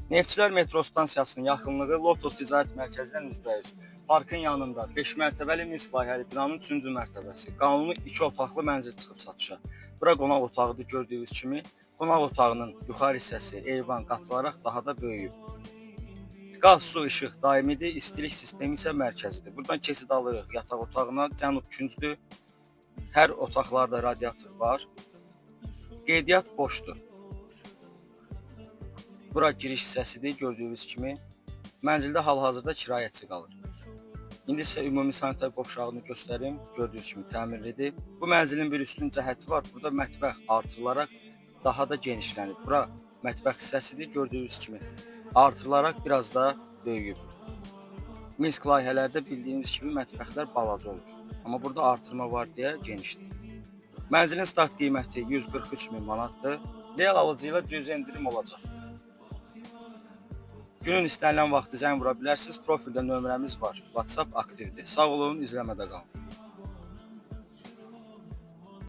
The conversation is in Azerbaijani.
Neftçilər metro stansiyasının yaxınlığı Lotos Ticarət Mərkəzindən üzbəüz. Parkın yanında 5 mərtəbəli Minsk layihəli binanın 3-cü mərtəbəsi. Qanuni 2 otaqlı mənzil çıxıb satışa. Bura qonaq otağıdır gördüyünüz kimi. Qonaq otağının yuxarı hissəsi eyvan qatılaraq daha da böyüyüb. Qaz, su, işıq daimidir, istilik sistemi isə mərkəzidir. Buradan keçid alırıq yataq otağına, cənub küncdür. Hər otaqlarda radiator var. Qeydiyyat boşdur. Bura giriş hissəsidir gördüyünüz kimi. Mənzildə hal-hazırda kirayəçi qalır. İndi sizə ümumi sanitar qovşağını göstərim. Gördüyünüz kimi təmirlidir. Bu mənzilin bir üstün cəhəti var. Burada mətbəx artırılaraq daha da genişlənib. Bura mətbəx hissəsidir gördüyünüz kimi. Artırılaraq biraz da böyüyüb. Minsk layihələrdə bildiyiniz kimi mətbəxlər balaca olur. Amma burada artırma var deyə genişdir. Mənzilin start qiyməti 143 min manatdır. Real alıcı ilə cüzi endirim olacaq. Günün istənilən vaxtı zəng vura bilərsiniz. Profildə nömrəmiz var. WhatsApp aktivdir. Sağ olun, izləmədə qalın.